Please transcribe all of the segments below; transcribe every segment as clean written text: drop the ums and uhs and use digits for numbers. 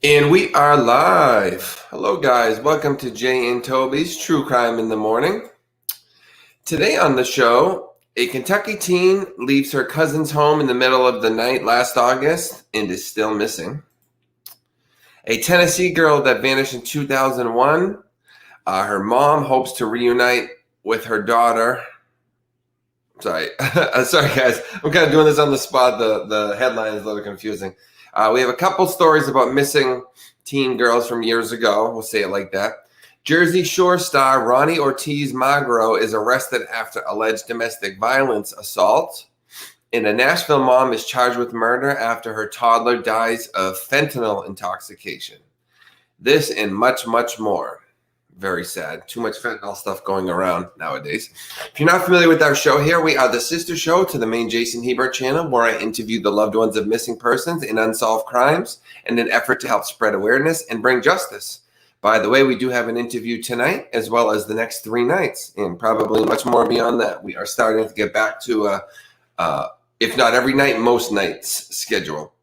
And we are live. Hello, guys. Welcome to Jay and Toby's True Crime in the Morning. Today on the show, a Kentucky teen leaves her cousin's home in the middle of the night last August and is still missing. A Tennessee girl that vanished in 2001. Her mom hopes to reunite with her daughter. Sorry, sorry, guys. I'm kind of doing this on the spot. The headline is a little confusing. We have a couple stories about missing teen girls from years ago. We'll say it like that. Jersey Shore star Ronnie Ortiz Magro is arrested after alleged domestic violence assault. And a Nashville mom is charged with murder after her toddler dies of fentanyl intoxication. This and much, much more. Very sad. Too much fentanyl stuff going around nowadays. If you're not familiar with our show here, we are the sister show to the main Jason Hebert channel, where I interview the loved ones of missing persons and unsolved crimes in an effort to help spread awareness and bring justice. By the way, we do have an interview tonight as well as the next 3 nights and probably much more beyond that. We are starting to get back to, if not every night, most nights schedule.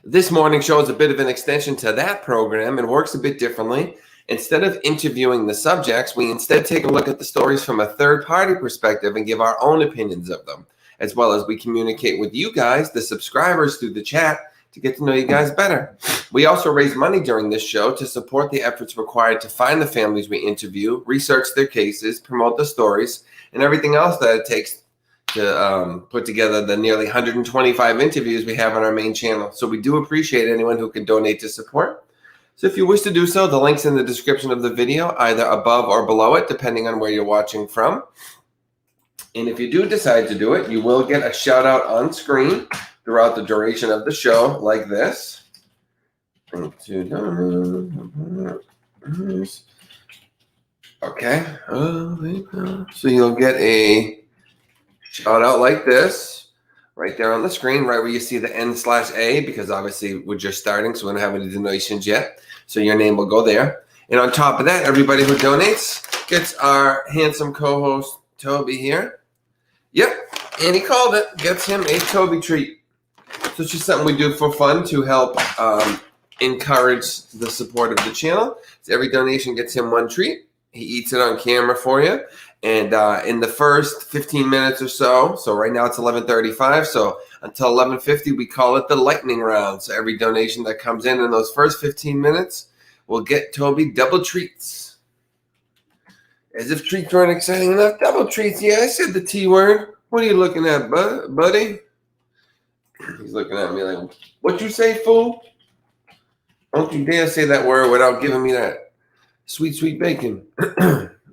This morning show is a bit of an extension to that program and works a bit differently. Instead of interviewing the subjects, we instead take a look at the stories from a third-party perspective and give our own opinions of them, as well as we communicate with you guys, the subscribers, through the chat to get to know you guys better. We also raise money during this show to support the efforts required to find the families we interview, research their cases, promote the stories, and everything else that it takes to put together the nearly 125 interviews we have on our main channel. So we do appreciate anyone who can donate to support. So if you wish to do so, the link's in the description of the video, either above or below it, depending on where you're watching from. And if you do decide to do it, you will get a shout out on screen throughout the duration of the show, like this. Okay. So you'll get a shout out like this. Right there on the screen, right where you see the N/A, because obviously we're just starting, so we don't have any donations yet. So your name will go there. And on top of that, everybody who donates gets our handsome co-host, Toby, here. Yep, and he called it. Gets him a Toby treat. So it's just something we do for fun to help encourage the support of the channel. So every donation gets him one treat. He eats it on camera for you. And in the first 15 minutes or so right now it's 11:35, so until 11:50, we call it the lightning round. So every donation that comes in those first 15 minutes will get Toby double treats. As if treats weren't exciting enough, double treats. Yeah, I said the T word. What are you looking at, buddy? He's looking at me like, what you say, fool? Don't you dare say that word without giving me that sweet, sweet bacon.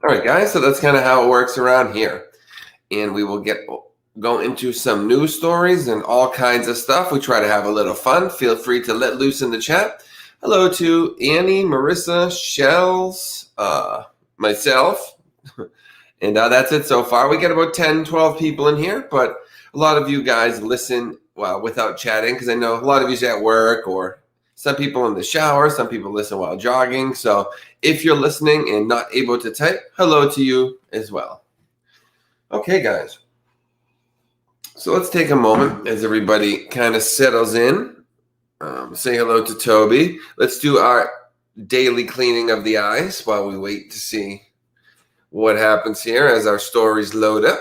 All right, guys, so that's kind of how it works around here. And we will go into some news stories and all kinds of stuff. We try to have a little fun. Feel free to let loose in the chat. Hello to Annie, Marissa, Shells, myself. And that's it so far. We get about 10, 12 people in here, but a lot of you guys listen without chatting, because I know a lot of you's at work, or some people in the shower, some people listen while jogging. So if you're listening and not able to type, hello to you as well. Okay, guys. So let's take a moment as everybody kind of settles in. Say hello to Toby. Let's do our daily cleaning of the eyes while we wait to see what happens here as our stories load up.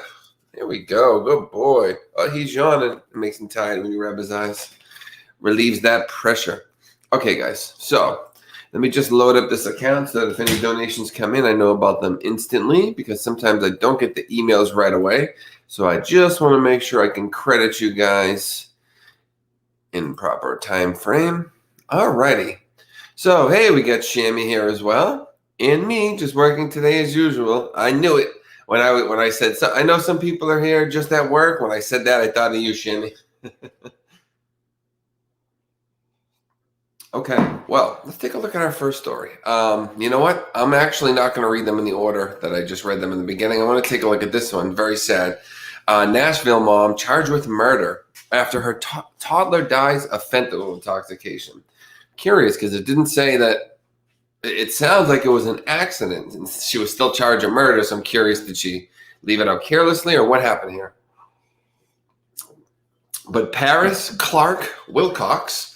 There we go. Good boy. Oh, he's yawning. It makes him tired when you rub his eyes. Relieves that pressure. Okay, guys, so let me just load up this account so that if any donations come in, I know about them instantly, because sometimes I don't get the emails right away. So I just want to make sure I can credit you guys in proper time frame. All righty. So, hey, we got Shammy here as well, and me just working today as usual. I knew it when I said so. I know some people are here just at work. When I said that, I thought of you, Shammy. Okay, well, let's take a look at our first story. You know what? I'm actually not going to read them in the order that I just read them in the beginning. I want to take a look at this one. Very sad. Nashville mom charged with murder after her toddler dies of fentanyl intoxication. Curious, because it didn't say that. It sounds like it was an accident, and she was still charged with murder, so I'm curious, did she leave it out carelessly, or what happened here? But Paris Clark Wilcox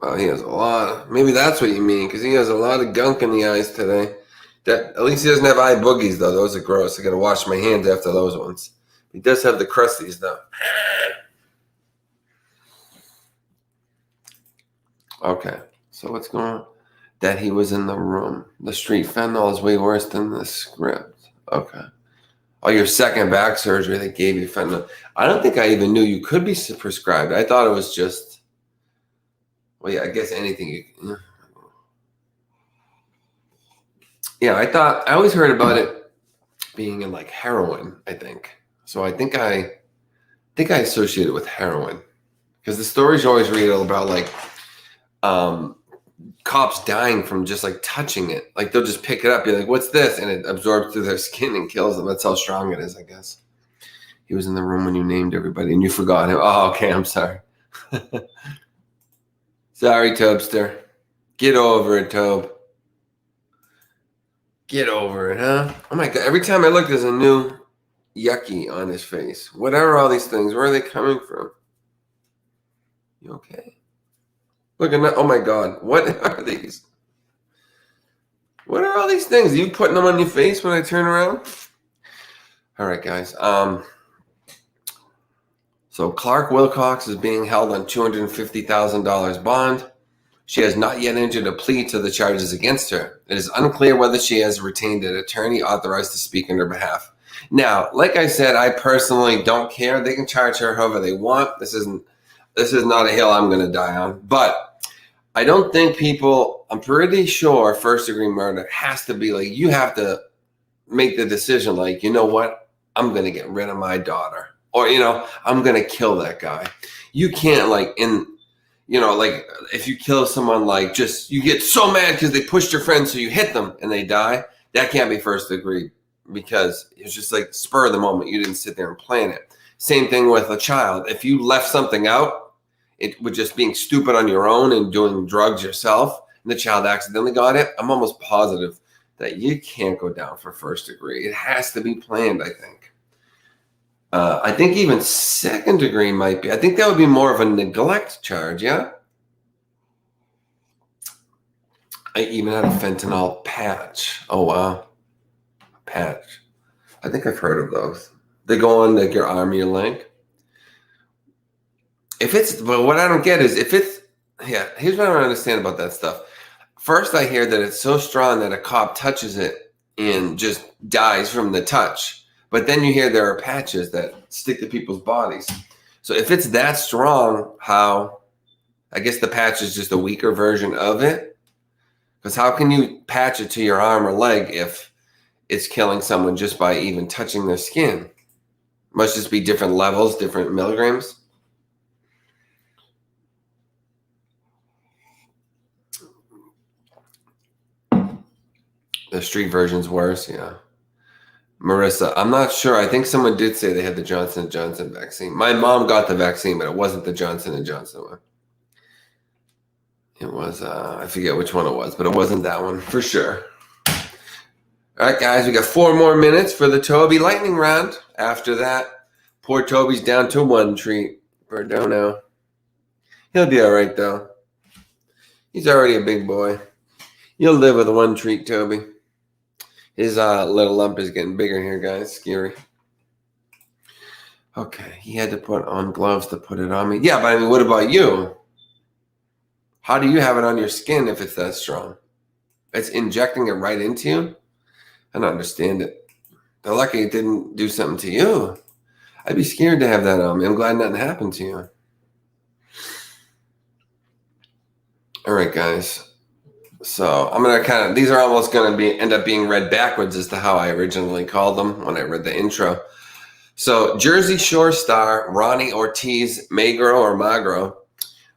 Well, he has a lot of, maybe that's what you mean, because he has a lot of gunk in the eyes today. At least he doesn't have eye boogies, though. Those are gross. I got to wash my hands after those ones. He does have the crusties, though. Okay, so what's going on? That he was in the room. The street fentanyl is way worse than the script. Okay. Oh, your second back surgery, they gave you fentanyl. I don't think I even knew you could be prescribed. I thought it was just, well, yeah, I guess anything you. Yeah, I always heard about it being in like heroin, I think. So I think I associate it with heroin. Because the stories you always read about like um, cops dying from just like touching it. Like they'll just pick it up, be like, "What's this?" And it absorbs through their skin and kills them. That's how strong it is, I guess. He was in the room when you named everybody and you forgot him. Oh, okay, I'm sorry. Sorry, Tobster. Get over it, Tobe. Get over it, huh? Oh my god! Every time I look, there's a new yucky on his face. What are all these things? Where are they coming from? You okay? Look at that. Oh my god! What are these? What are all these things? Are you putting them on your face when I turn around? All right, guys. So Clark Wilcox is being held on $250,000 bond. She has not yet entered a plea to the charges against her. It is unclear whether she has retained an attorney authorized to speak on her behalf. Now, like I said, I personally don't care. They can charge her however they want. This is not a hill I'm going to die on. But I don't think I'm pretty sure first degree murder has to be like, you have to make the decision like, you know what? I'm going to get rid of my daughter. Or, I'm going to kill that guy. You can't like like if you kill someone, like just you get so mad because they pushed your friend, so you hit them and they die. That can't be first degree because it's just like spur of the moment. You didn't sit there and plan it. Same thing with a child. If you left something out, it would just being stupid on your own and doing drugs yourself, and the child accidentally got it. I'm almost positive that you can't go down for first degree. It has to be planned, I think. I think even second degree might be. I think that would be more of a neglect charge, yeah? I even had a fentanyl patch. Oh, wow. A patch. I think I've heard of those. They go on like your arm or your leg. But what I don't get is yeah, here's what I don't understand about that stuff. First, I hear that it's so strong that a cop touches it and just dies from the touch. But then you hear there are patches that stick to people's bodies. So if it's that strong, I guess the patch is just a weaker version of it. Because how can you patch it to your arm or leg if it's killing someone just by even touching their skin? Must just be different levels, different milligrams. The street version's worse, yeah. Marissa, I'm not sure. I think someone did say they had the Johnson & Johnson vaccine. My mom got the vaccine, but it wasn't the Johnson & Johnson one. It was, I forget which one it was, but it wasn't that one for sure. All right, guys, we got 4 more minutes for the Toby lightning round. After that, poor Toby's down to 1 treat for Dono. He'll be all right, though. He's already a big boy. You'll live with 1 treat, Toby. His little lump is getting bigger here, guys. Scary. Okay, he had to put on gloves to put it on me. Yeah, but I mean, what about you? How do you have it on your skin if it's that strong? It's injecting it right into you? I don't understand it. They're lucky it didn't do something to you. I'd be scared to have that on me. I'm glad nothing happened to you. All right, guys. So I'm gonna these are almost gonna end up being read backwards as to how I originally called them when I read the intro. So Jersey Shore star Ronnie Ortiz Magro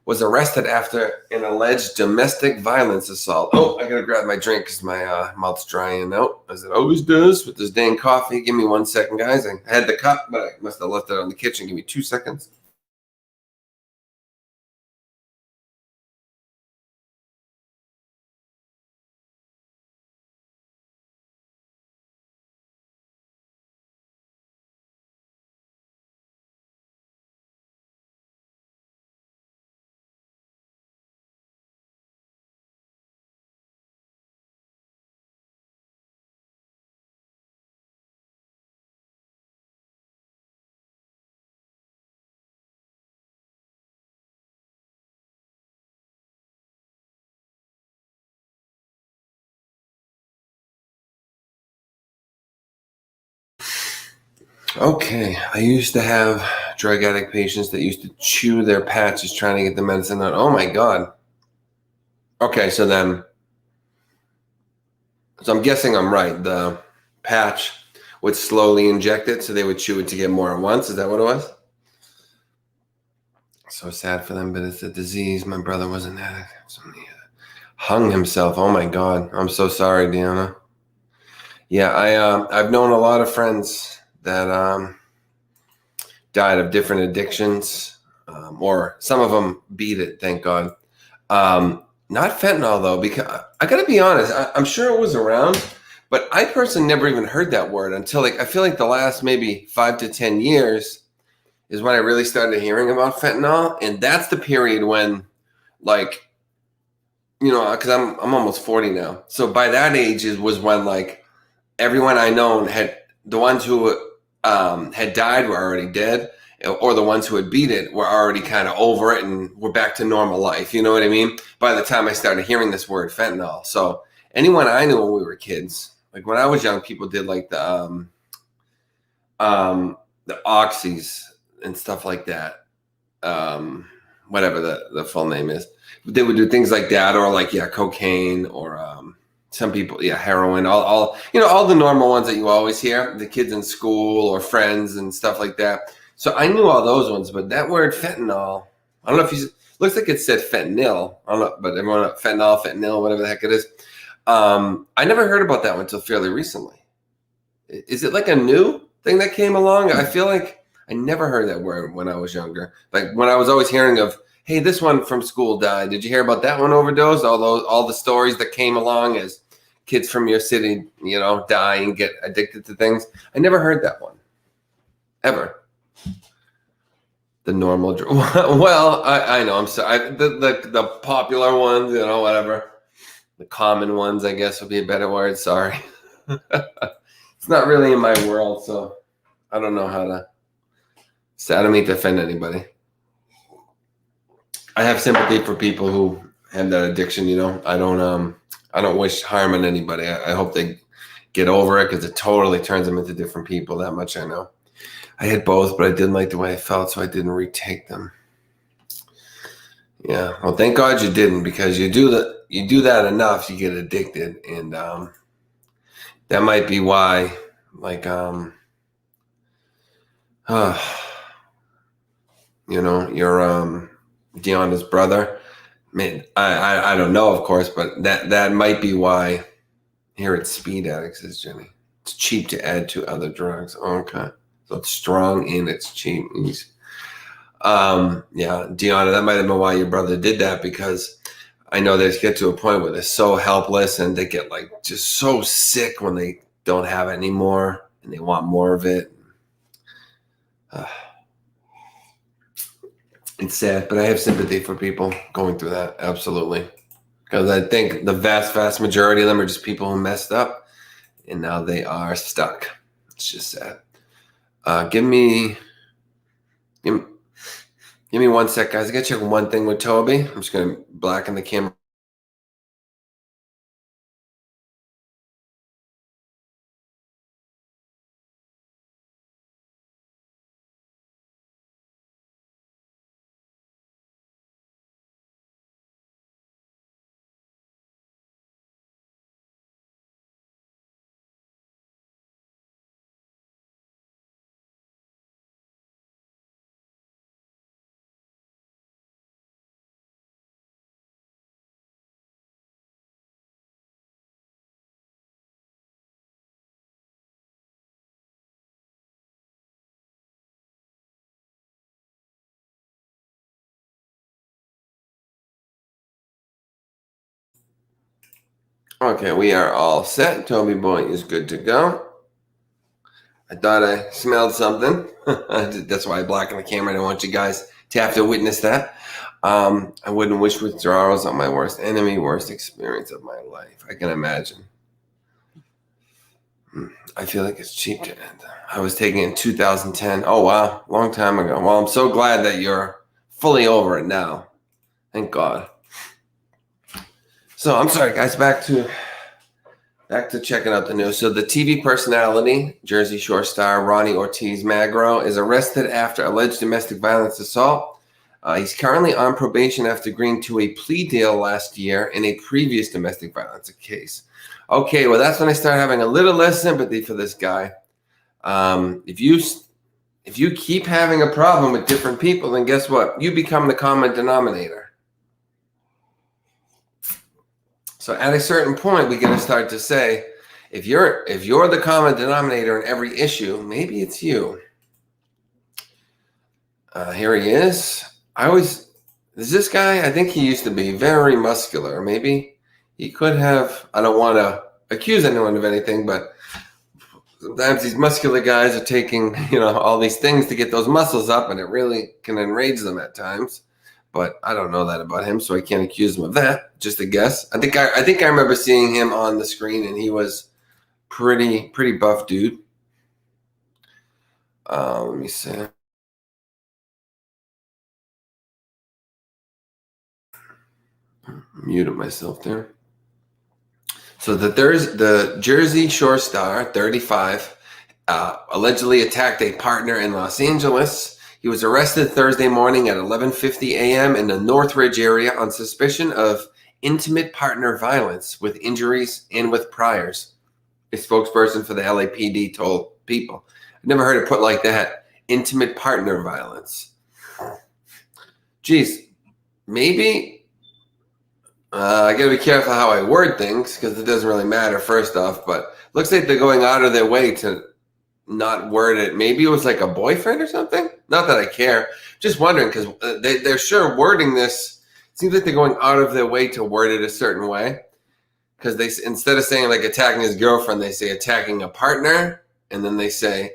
was arrested after an alleged domestic violence assault. Oh, I gotta grab my drink because my mouth's drying out, as it always does with this dang coffee. Give me 1 second, guys. I had the cup, but I must have left it on the kitchen. Give me 2 seconds. Okay, I used to have drug addict patients that used to chew their patches trying to get the medicine out. Oh my God. Okay, so I'm guessing I'm right. The patch would slowly inject it, so they would chew it to get more at once. Is that what it was? So sad for them, but it's a disease. My brother was an addict. So he hung himself. Oh my God. I'm so sorry, Deanna. Yeah, I've known a lot of friends that died of different addictions, or some of them beat it, thank God. Not fentanyl though, because I gotta be honest, I'm sure it was around, but I personally never even heard that word until I feel like the last maybe 5 to 10 years is when I really started hearing about fentanyl, and that's the period when, like, because I'm almost 40 now, so by that age was when like everyone I known had the ones who had died were already dead, or the ones who had beat it were already kind of over it and were back to normal life. You know what I mean? By the time I started hearing this word fentanyl, so anyone I knew when we were kids, like when I was young, people did like the oxys and stuff like that. Whatever the full name is, they would do things like that, or like cocaine, or some people, heroin, all the normal ones that you always hear, the kids in school or friends and stuff like that. So I knew all those ones, but that word fentanyl, I don't know if you, looks like it said fentanyl. I don't know, but everyone, fentanyl, whatever the heck it is. I never heard about that one until fairly recently. Is it like a new thing that came along? I feel like I never heard that word when I was younger. Like when I was always hearing of, hey, this one from school died. Did you hear about that one overdose? All the stories that came along as kids from your city, die and get addicted to things. I never heard that one, ever. The normal, well, I know. I'm sorry. The popular ones, whatever. The common ones, I guess, would be a better word. Sorry. It's not really in my world, so I don't know how to. So I don't mean to offend anybody. I have sympathy for people who have that addiction. I don't wish harm on anybody. I hope they get over it, because it totally turns them into different people. That much I know. I had both, but I didn't like the way I felt, so I didn't retake them. Yeah. Well, thank God you didn't, because you do that enough, you get addicted, and that might be why, like, your Deanna's brother. Man, I don't know, of course, but that might be why here at Speed Addicts is Jenny. It's cheap to add to other drugs. Okay. So it's strong and it's cheap. Yeah, Deanna, that might have been why your brother did that, because I know they get to a point where they're so helpless and they get like just so sick when they don't have it anymore and they want more of it. It's sad, but I have sympathy for people going through that. Absolutely. Because I think the vast majority of them are just people who messed up and now they are stuck. It's just sad. Give me 1 sec, guys. I gotta check one thing with Toby. I'm just gonna blacken the camera. Okay, we are all set. Toby boy is good to go. I thought I smelled something. That's why I blackened the camera. I don't want you guys to have to witness that. I wouldn't wish withdrawals on my worst enemy, worst experience of my life. I can imagine. I feel like it's cheap to end. I was taking it in 2010. Oh, wow. Long time ago. Well, I'm so glad that you're fully over it now. Thank God. So I'm sorry, guys. Back to Back to checking out the news. So the TV personality, Jersey Shore star Ronnie Ortiz Magro, is arrested after alleged domestic violence assault. He's currently on probation after agreeing to a plea deal last year in a previous domestic violence case. Okay, well, that's when I started having a little less sympathy for this guy. If you keep having a problem with different people, then guess what? You become the common denominator. So at a certain point, we got to start to say, if you're the common denominator in every issue, maybe it's you. Here he is. Is this guy? I think he used to be very muscular. Maybe he could have. I don't want to accuse anyone of anything, but sometimes these muscular guys are taking, all these things to get those muscles up, and it really can enrage them at times. But I don't know that about him, so I can't accuse him of that. Just a guess. I think I remember seeing him on the screen, and he was pretty buff dude. Let me see. Muted myself there. So the Jersey Shore star, 35, allegedly attacked a partner in Los Angeles. He was arrested Thursday morning at 11:50 a.m. in the Northridge area on suspicion of intimate partner violence with injuries and with priors. A spokesperson for the LAPD told People. I've never heard it put like that. Intimate partner violence. Geez, maybe I got to be careful how I word things because it doesn't really matter, first off. But looks like they're going out of their way to not word it. Maybe it was like a boyfriend or something. Not that I care. Just wondering because they're sure wording this. It seems like they're going out of their way to word it a certain way. Because they, instead of saying like attacking his girlfriend, they say attacking a partner. And then they say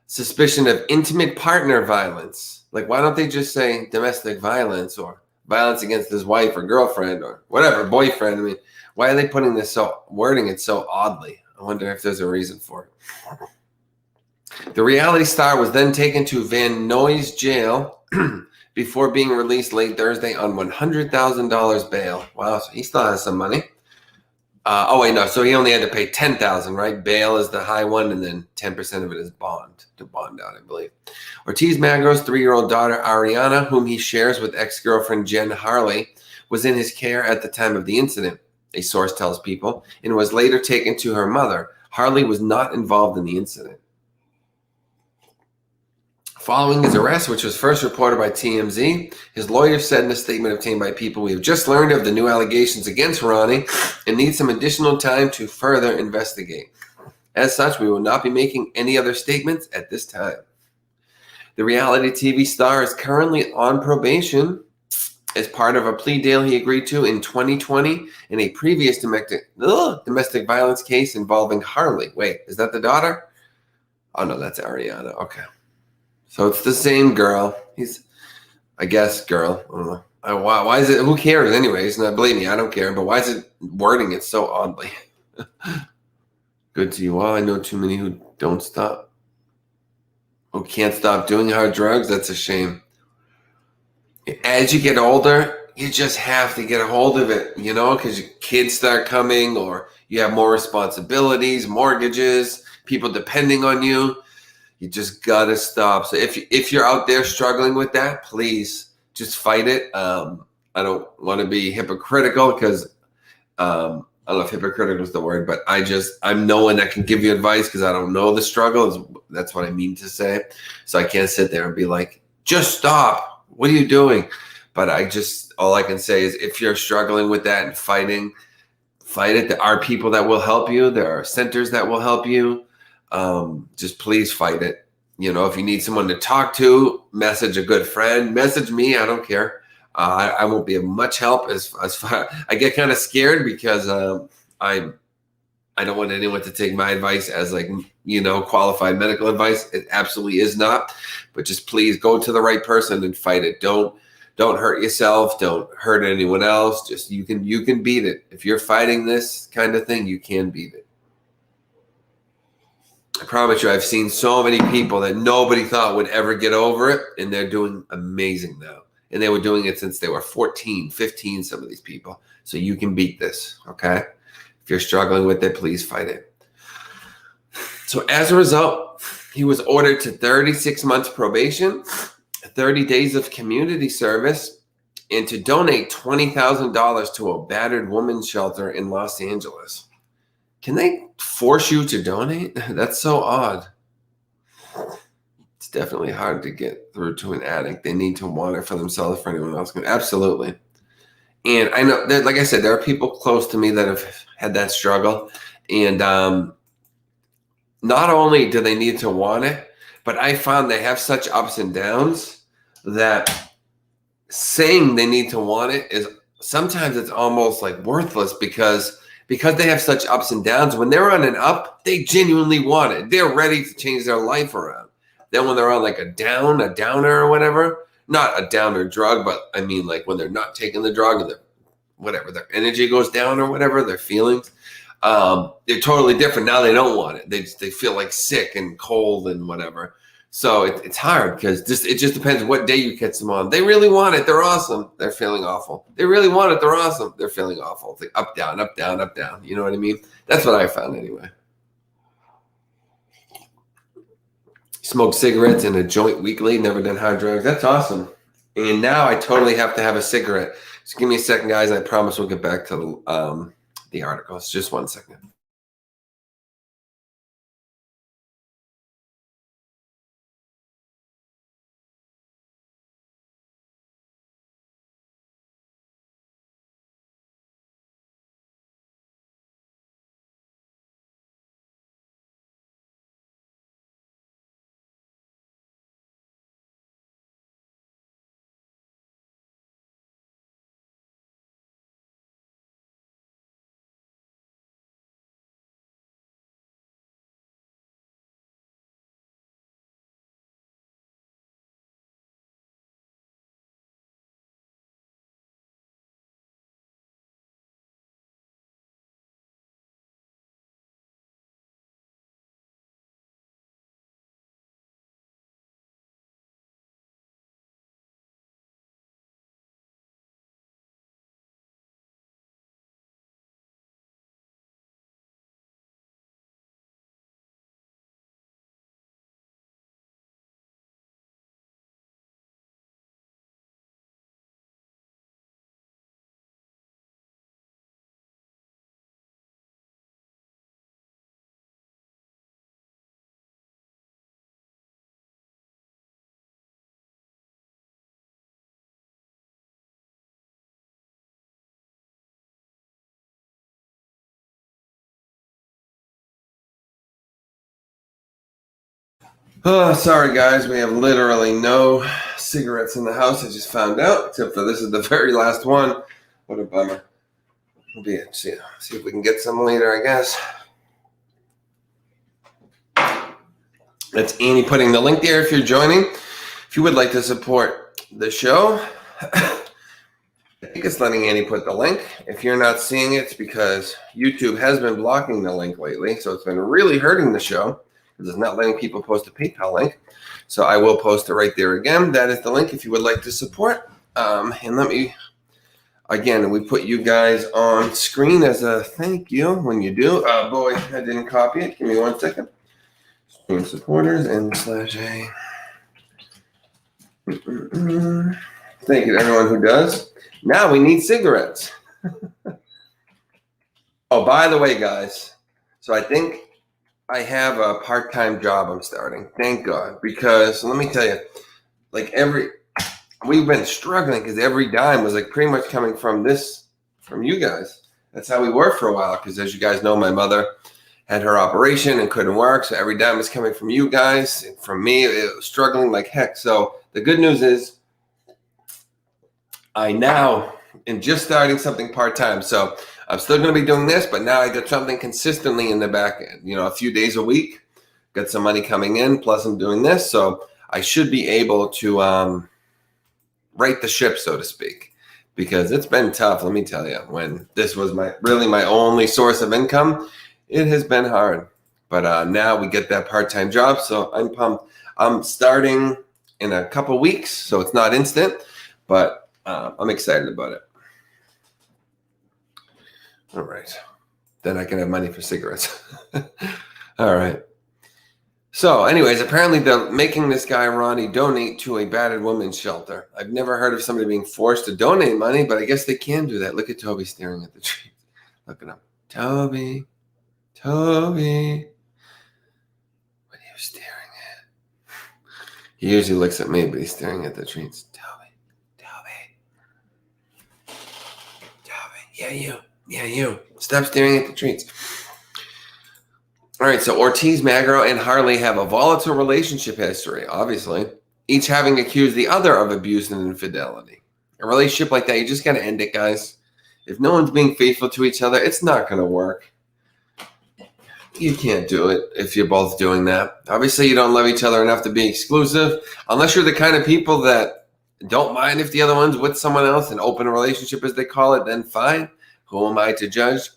suspicion of intimate partner violence. Like, why don't they just say domestic violence or violence against his wife or girlfriend or whatever, boyfriend? I mean, why are they putting this wording it so oddly? I wonder if there's a reason for it. The reality star was then taken to Van Nuys jail before being released late Thursday on $100,000 bail. Wow, so he still has some money. So he only had to pay $10,000, right? Bail is the high one, and then 10% of it is to bond out, I believe. Ortiz Magro's 3-year-old daughter, Ariana, whom he shares with ex-girlfriend Jen Harley, was in his care at the time of the incident, a source tells People, and was later taken to her mother. Harley was not involved in the incident. Following his arrest, which was first reported by TMZ, his lawyer said in a statement obtained by People, "We have just learned of the new allegations against Ronnie and need some additional time to further investigate. As such, we will not be making any other statements at this time." The reality TV star is currently on probation as part of a plea deal he agreed to in 2020 in a previous domestic violence case involving Harley. Wait, is that the daughter? Oh, no, that's Ariana. Okay. So it's the same girl. He's, I guess, girl. I don't know. Why is it? Who cares anyways? Now, believe me, I don't care. But why is it wording it so oddly? Good to you all. I know too many who don't stop. Who can't stop doing hard drugs. That's a shame. As you get older, you just have to get a hold of it, because your kids start coming or you have more responsibilities, mortgages, people depending on you. You just got to stop. So if you're out there struggling with that, please just fight it. I don't want to be hypocritical because I don't know if hypocritical is the word, but I'm no one that can give you advice because I don't know the struggle. That's what I mean to say. So I can't sit there and be like, just stop. What are you doing? But all I can say is if you're struggling with that and fighting, fight it. There are people that will help you. There are centers that will help you. Just please fight it. If you need someone to talk to, message a good friend, message me. I don't care. I won't be of much help as far. I get kind of scared because I don't want anyone to take my advice as qualified medical advice. It absolutely is not. But just please go to the right person and fight it. Don't hurt yourself. Don't hurt anyone else. Just you can beat it. If you're fighting this kind of thing, you can beat it. I promise you, I've seen so many people that nobody thought would ever get over it, and they're doing amazing now. And they were doing it since they were 14, 15, some of these people. So you can beat this, okay? If you're struggling with it, please fight it. So as a result, he was ordered to 36 months probation, 30 days of community service, and to donate $20,000 to a battered women's shelter in Los Angeles. Can they force you to donate? That's so odd. It's definitely hard to get through to an addict. They need to want it for themselves, for anyone else. Absolutely. And I know that, like I said, there are people close to me that have had that struggle. And not only do they need to want it, but I found they have such ups and downs that saying they need to want it is sometimes it's almost like worthless because they have such ups and downs. When they're on an up, they genuinely want it. They're ready to change their life around. Then when they're on like a downer or whatever, not a downer drug, but I mean like when they're not taking the drug and their energy goes down or whatever, their feelings, they're totally different. Now they don't want it. They feel like sick and cold and whatever. So it's hard because it just depends what day you catch them on. They really want it. They're awesome. They're feeling awful. They really want it. They're awesome. They're feeling awful. It's like up, down, up, down, up, down. You know what I mean? That's what I found anyway. Smoked cigarettes and a joint weekly. Never done hard drugs. That's awesome. And now I totally have to have a cigarette. Just give me a second, guys. I promise we'll get back to the articles. Just 1 second. Oh, sorry, guys. We have literally no cigarettes in the house. I just found out, except for this is the very last one. What a bummer. We'll be see if we can get some later, I guess. That's Annie putting the link there if you're joining. If you would like to support the show, I think it's letting Annie put the link. If you're not seeing it, it's because YouTube has been blocking the link lately, so it's been really hurting the show. It's not letting people post a PayPal link. So I will post it right there again. That is the link if you would like to support. And let me, again, we put you guys on screen as a thank you when you do. Boy, I didn't copy it. Give me 1 second. Stream supporters and /A. Thank you to everyone who does. Now we need cigarettes. Oh, by the way, guys. So I think I have a part-time job I'm starting. Thank God. Because let me tell you, like we've been struggling because every dime was like pretty much coming from you guys. That's how we were for a while. Because as you guys know, my mother had her operation and couldn't work. So every dime was coming from you guys and from me. It was struggling like heck. So the good news is I now am just starting something part-time. So I'm still going to be doing this, but now I got something consistently in the back end. You know, a few days a week, got some money coming in, plus I'm doing this. So I should be able to right the ship, so to speak, because it's been tough. Let me tell you, when this was my only source of income, it has been hard. But now we get that part-time job, so I'm pumped. I'm starting in a couple weeks, so it's not instant, but I'm excited about it. All right. Then I can have money for cigarettes. All right. So, anyways, apparently they're making this guy, Ronnie, donate to a battered women's shelter. I've never heard of somebody being forced to donate money, but I guess they can do that. Look at Toby staring at the tree. Look at him. Toby. Toby. What are you staring at? He usually looks at me, but he's staring at the trees. Toby. Toby. Toby. Yeah, you. Yeah, you. Stop staring at the trees. All right, so Ortiz, Magro, and Harley have a volatile relationship history, obviously, each having accused the other of abuse and infidelity. A relationship like that, you just got to end it, guys. If no one's being faithful to each other, it's not going to work. You can't do it if you're both doing that. Obviously, you don't love each other enough to be exclusive, unless you're the kind of people that don't mind if the other one's with someone else, an open relationship, as they call it, then fine. Who am I to judge?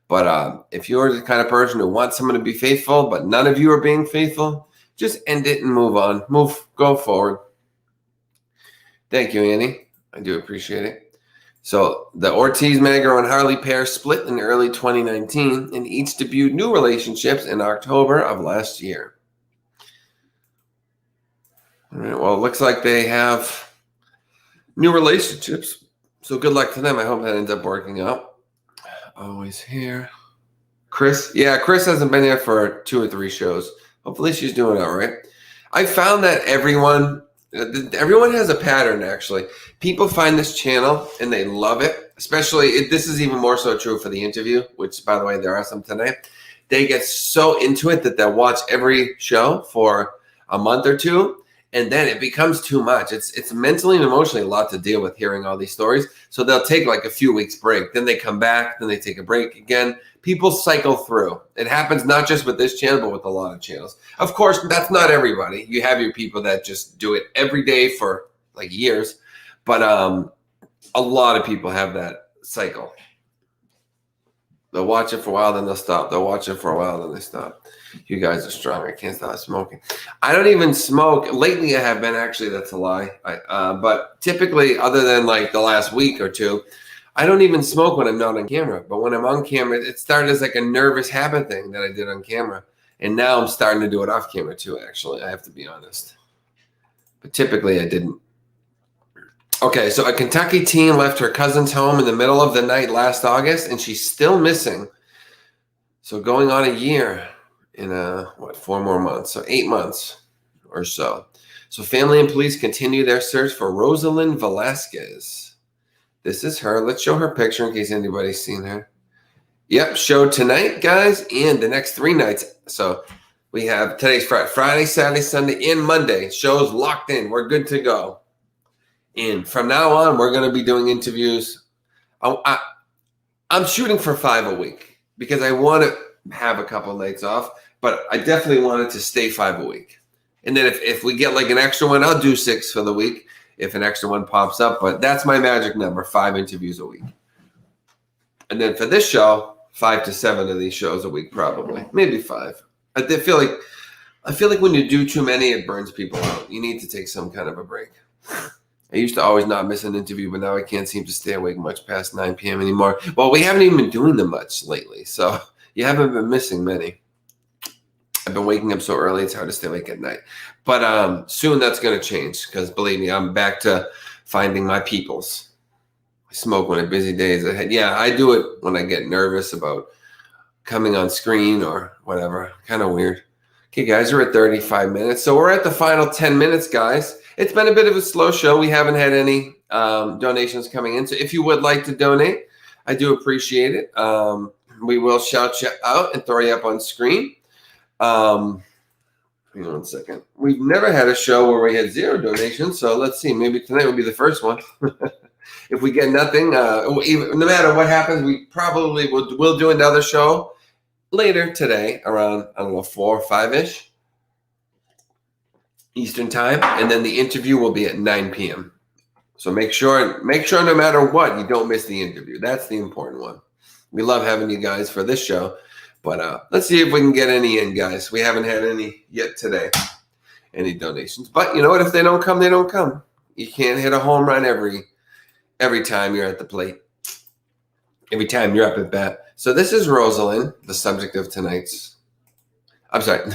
But if you're the kind of person who wants someone to be faithful, but none of you are being faithful, just end it and move on. Go forward. Thank you, Annie. I do appreciate it. So the Ortiz, Magro, and Harley pair split in early 2019 and each debuted new relationships in October of last year. All right, well, it looks like they have new relationships. So good luck to them. I hope that ends up working out. Always here. Chris. Yeah, Chris hasn't been here for 2 or 3 shows. Hopefully she's doing all right. I found that everyone has a pattern, actually. People find this channel and they love it. Especially, this is even more so true for the interview, which, by the way, there are some tonight. They get so into it that they'll watch every show for a month or 2. And then it becomes too much. It's mentally and emotionally a lot to deal with hearing all these stories. So they'll take like a few weeks break. Then they come back. Then they take a break again. People cycle through. It happens not just with this channel, but with a lot of channels. Of course, that's not everybody. You have your people that just do it every day for like years. But a lot of people have that cycle. They'll watch it for a while, then they'll stop. They'll watch it for a while, then they stop. You guys are strong. I can't stop smoking. I don't even smoke. Lately, I have been. Actually, that's a lie. But typically, other than like the last week or 2, I don't even smoke when I'm not on camera. But when I'm on camera, it started as like a nervous habit thing that I did on camera. And now I'm starting to do it off camera too, actually. I have to be honest. But typically, I didn't. Okay, so a Kentucky teen left her cousin's home in the middle of the night last August, and she's still missing. So going on a year in 4 more months, so 8 months or so. So family and police continue their search for Rosalind Velasquez. This is her. Let's show her picture in case anybody's seen her. Yep, show tonight, guys, and the next 3 nights. So we have today's Friday, Saturday, Sunday, and Monday. Shows locked in. We're good to go. And from now on, we're going to be doing interviews. I'm shooting for 5 a week because I want to have a couple of nights off, but I definitely want it to stay 5 a week. And then if we get like an extra one, I'll do 6 for the week if an extra one pops up. But that's my magic number, 5 interviews a week. And then for this show, 5 to 7 of these shows a week, probably. Maybe 5. I feel like when you do too many, it burns people out. You need to take some kind of a break. I used to always not miss an interview, but now I can't seem to stay awake much past 9 p.m. anymore. Well, we haven't even been doing them much lately, so you haven't been missing many. I've been waking up so early, it's hard to stay awake at night. But soon that's going to change because, believe me, I'm back to finding my peoples. I smoke when a busy day is ahead. Yeah, I do it when I get nervous about coming on screen or whatever. Kind of weird. Okay, guys, we're at 35 minutes. So we're at the final 10 minutes, guys. It's been a bit of a slow show. We haven't had any donations coming in. So if you would like to donate, I do appreciate it. We will shout you out and throw you up on screen. Hang on 1 second. We've never had a show where we had 0 donations. So let's see. Maybe tonight will be the first one. If we get nothing, no matter what happens, we probably will do another show later today around, 4 or 5-ish. Eastern time, and then the interview will be at 9 p.m. So make sure no matter what, you don't miss the interview. That's the important one. We love having you guys for this show, but let's see if we can get any in, guys. We haven't had any yet today, any donations. But you know what? If they don't come, they don't come. You can't hit a home run every time you're at the plate. every time you're up at bat. So this is Rosalind, the subject of tonight's. I'm sorry,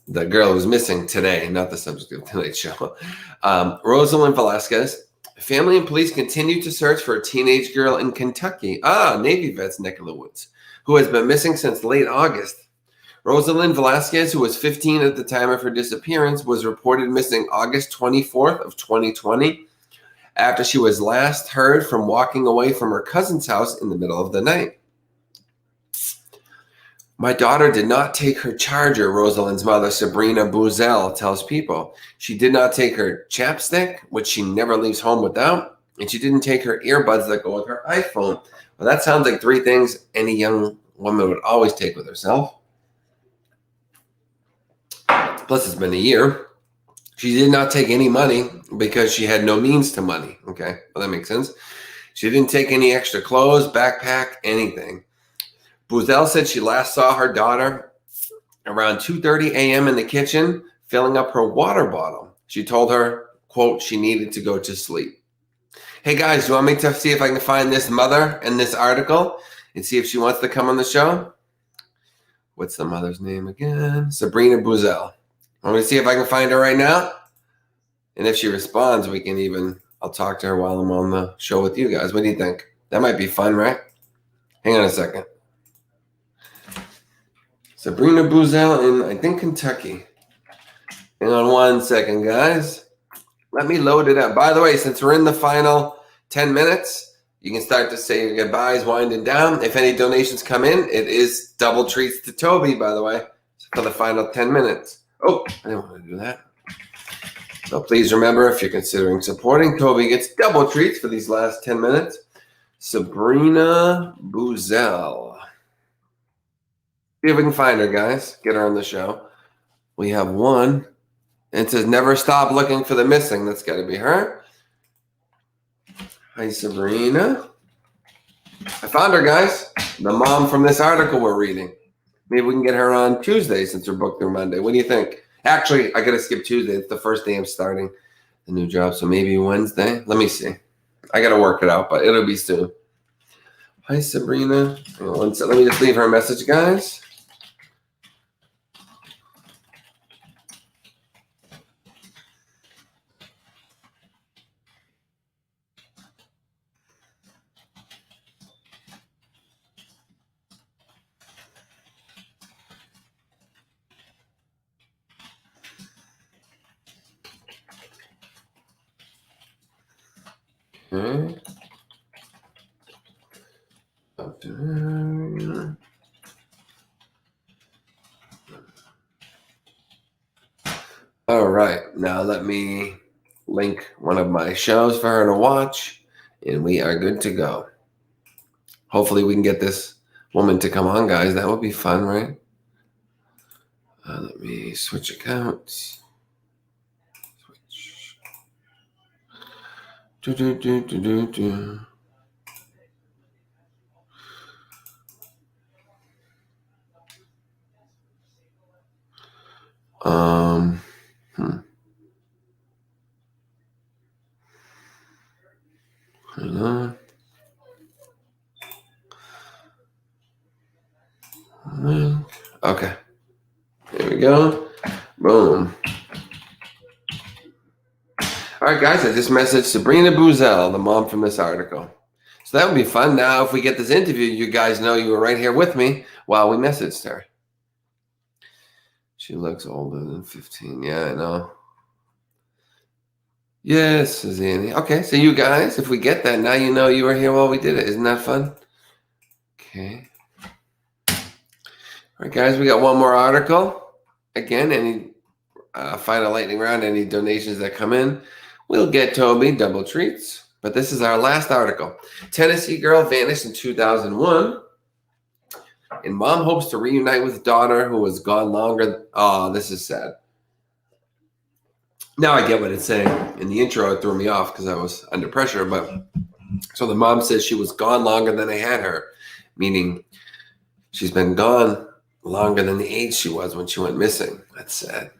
the girl who's missing today, not the subject of tonight's show. Rosalind Velasquez. Family and police continue to search for a teenage girl in Kentucky. Navy vet's neck of the woods, who has been missing since late August. Rosalind Velasquez, who was 15 at the time of her disappearance, was reported missing August 24th of 2020 after she was last heard from walking away from her cousin's house in the middle of the night. My daughter did not take her charger, Rosalind's mother, Sabrina Buzel, tells People. She did not take her chapstick, which she never leaves home without, and she didn't take her earbuds that go with her iPhone. Well, that sounds like three things any young woman would always take with herself. Plus, it's been a year. She did not take any money because she had no means to money. Okay, well, that makes sense. She didn't take any extra clothes, backpack, anything. Buzel said she last saw her daughter around 2:30 a.m. in the kitchen, filling up her water bottle. She told her, quote, she needed to go to sleep. Hey, guys, do you want me to see if I can find this mother in this article and see if she wants to come on the show? What's the mother's name again? Sabrina Buzel. Want me to see if I can find her right now? And if she responds, I'll talk to her while I'm on the show with you guys. What do you think? That might be fun, right? Hang on a second. Sabrina Buzel in, I think, Kentucky. Hang on one second, guys. Let me load it up. By the way, since we're in the final 10 minutes, you can start to say your goodbyes, winding down. If any donations come in, it is double treats to Toby, by the way, for the final 10 minutes. Oh, I didn't want to do that. So please remember, if you're considering supporting, Toby gets double treats for these last 10 minutes. Sabrina Buzel. See if we can find her, guys. Get her on the show. We have one. It says, never stop looking for the missing. That's got to be her. Hi, Sabrina. I found her, guys. The mom from this article we're reading. Maybe we can get her on Tuesday since we're booked through Monday. What do you think? Actually, I got to skip Tuesday. It's the first day I'm starting the new job. So maybe Wednesday. Let me see. I got to work it out, but it'll be soon. Hi, Sabrina. Hang on one second. Let me just leave her a message, guys. Okay. All right. Now let me link one of my shows for her to watch, and we are good to go. Hopefully we can get this woman to come on, guys. That would be fun, right? Let me switch accounts. Switch. Hang on. Okay. Here we go. Boom. All right, guys, I just messaged Sabrina Buzel, the mom from this article. So that would be fun. Now, if we get this interview, you guys know you were right here with me while we messaged her. She looks older than 15. Yeah, I know. Yes, says Annie. Okay, so you guys, if we get that, now you know you were here while we did it. Isn't that fun? Okay. All right, guys, we got one more article. Again, any final lightning round, any donations that come in, we'll get Toby double treats. But this is our last article. Tennessee girl vanished in 2001. And mom hopes to reunite with daughter who was gone longer. Oh, this is sad. Now I get what it's saying. In the intro, it threw me off because I was under pressure. But so the mom says she was gone longer than they had her, meaning she's been gone longer than the age she was when she went missing. That's sad.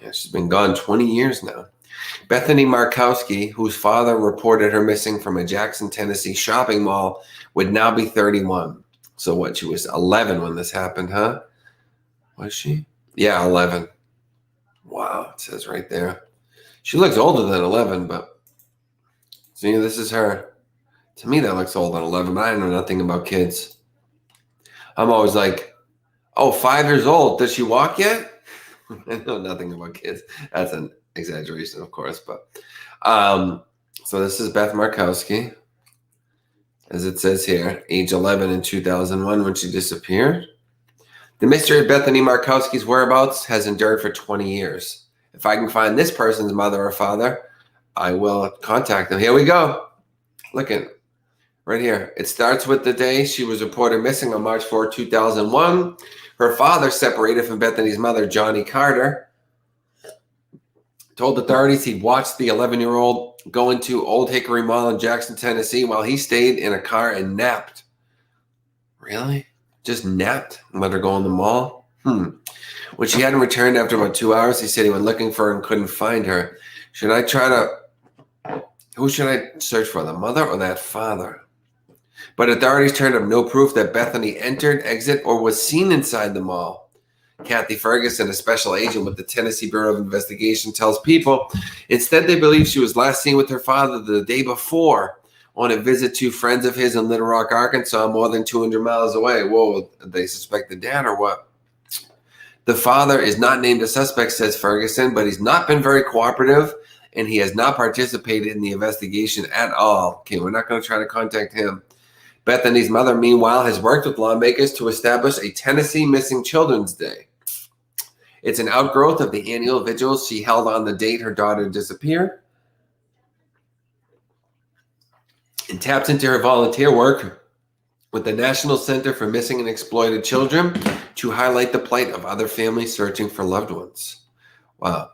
Yeah, she's been gone 20 years now. Bethany Markowski, whose father reported her missing from a Jackson, Tennessee shopping mall, would now be 31. So what, she was 11 when this happened, huh? Was she? Yeah, 11. Wow, it says right there. She looks older than 11, but see, this is her. To me, that looks older than 11, but I know nothing about kids. I'm always like, oh, 5 years old. Does she walk yet? I know nothing about kids. That's an exaggeration, of course, but so this is Beth Markowski, as it says here, age 11 in 2001 when she disappeared. The mystery of Bethany Markowski's whereabouts has endured for 20 years. If I can find this person's mother or father, I will contact them. Here we go. Look at right here. It starts with the day she was reported missing on March 4, 2001. Her father, separated from Bethany's mother, Johnny Carter, told authorities he'd watched the 11-year-old go into Old Hickory Mall in Jackson, Tennessee while he stayed in a car and napped. Really? Just napped and let her go in the mall? When she hadn't returned after about 2 hours, he said he went looking for her and couldn't find her. Who should I search for, the mother or that father? But authorities turned up no proof that Bethany entered, exit, or was seen inside the mall. Kathy Ferguson, a special agent with the Tennessee Bureau of Investigation, tells people instead they believe she was last seen with her father the day before on a visit to friends of his in Little Rock, Arkansas, more than 200 miles away. Whoa, they suspect the dad or what? The father is not named a suspect, says Ferguson, but he's not been very cooperative, and he has not participated in the investigation at all. Okay, we're not going to try to contact him. Bethany's mother, meanwhile, has worked with lawmakers to establish a Tennessee Missing Children's Day. It's an outgrowth of the annual vigils she held on the date her daughter disappeared, and taps into her volunteer work with the National Center for Missing and Exploited Children to highlight the plight of other families searching for loved ones. Wow.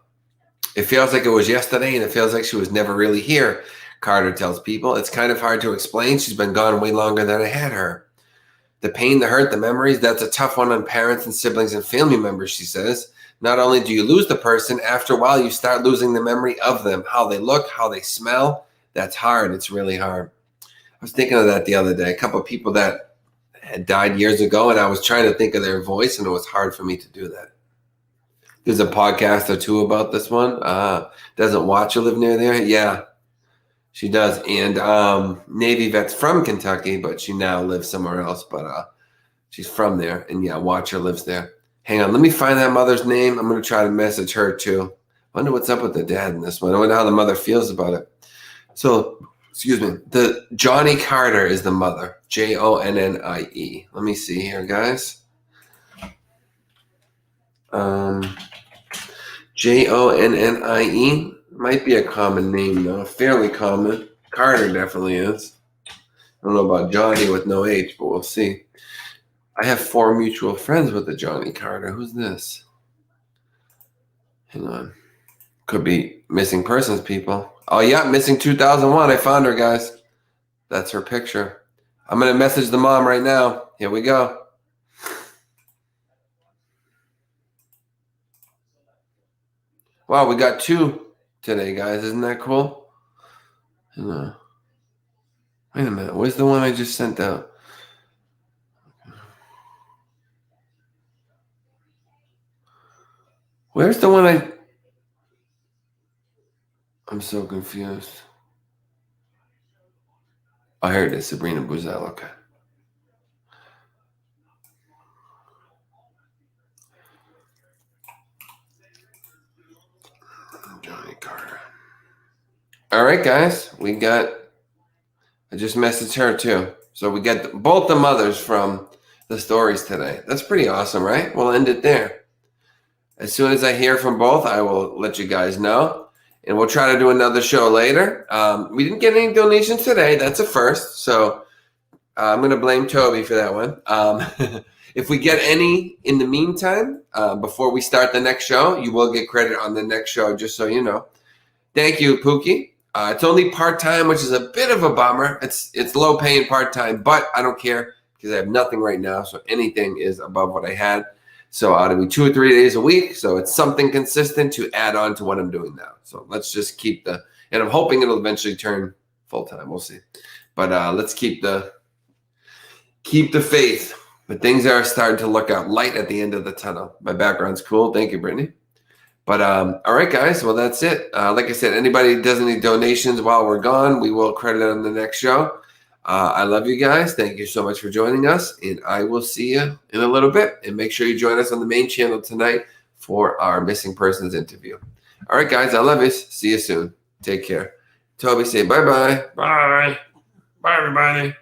It feels like it was yesterday, and it feels like she was never really here, Carter tells people. It's kind of hard to explain. She's been gone way longer than I had her. The pain, the hurt, the memories, that's a tough one on parents and siblings and family members, she says. Not only do you lose the person, after a while you start losing the memory of them, how they look, how they smell. That's hard. It's really hard. I was thinking of that the other day. A couple of people that had died years ago, and I was trying to think of their voice, and it was hard for me to do that. There's a podcast or two about this one. Doesn't Watcher live near there? Yeah, she does. And Navy vet's from Kentucky, but she now lives somewhere else. But she's from there. And yeah, Watcher lives there. Hang on. Let me find that mother's name. I'm going to try to message her too. I wonder what's up with the dad in this one. I wonder how the mother feels about it. So, excuse me. The Johnny Carter is the mother. Jonnie. Let me see here, guys. Jonnie might be a common name though, fairly common. Carter definitely is. I don't know about Johnny with no H, but we'll see. I have 4 mutual friends with the Johnny Carter. Who's this? Hang on. Could be missing persons people. Oh yeah, missing 2001. I found her, guys. That's her picture. I'm going to message the mom right now. Here we go. Wow, we got 2 today, guys. Isn't that cool? Wait a minute. Where's the one I just sent out? Where's the one I'm so confused. Oh, here it is. Sabrina Buzel. Okay. Johnny Carter. All right, guys. I just messaged her too. So we got both the mothers from the stories today. That's pretty awesome, right? We'll end it there. As soon as I hear from both, I will let you guys know. And we'll try to do another show later. We didn't get any donations today. That's a first. So I'm going to blame Toby for that one. If we get any in the meantime, before we start the next show, you will get credit on the next show, just so you know. Thank you, Pookie. It's only part-time, which is a bit of a bummer. It's low-paying part-time, but I don't care because I have nothing right now, so anything is above what I had. So it'll be 2 or 3 days a week. So it's something consistent to add on to what I'm doing now. So let's just keep and I'm hoping it'll eventually turn full time. We'll see. But let's keep the faith. But things are starting to look out light at the end of the tunnel. My background's cool. Thank you, Brittany. But all right, guys. Well, that's it. Like I said, anybody does any donations while we're gone, we will credit on the next show. I love you guys. Thank you so much for joining us. And I will see you in a little bit. And make sure you join us on the main channel tonight for our missing persons interview. All right, guys. I love you. See you soon. Take care. Toby, say bye-bye. Bye. Bye, everybody.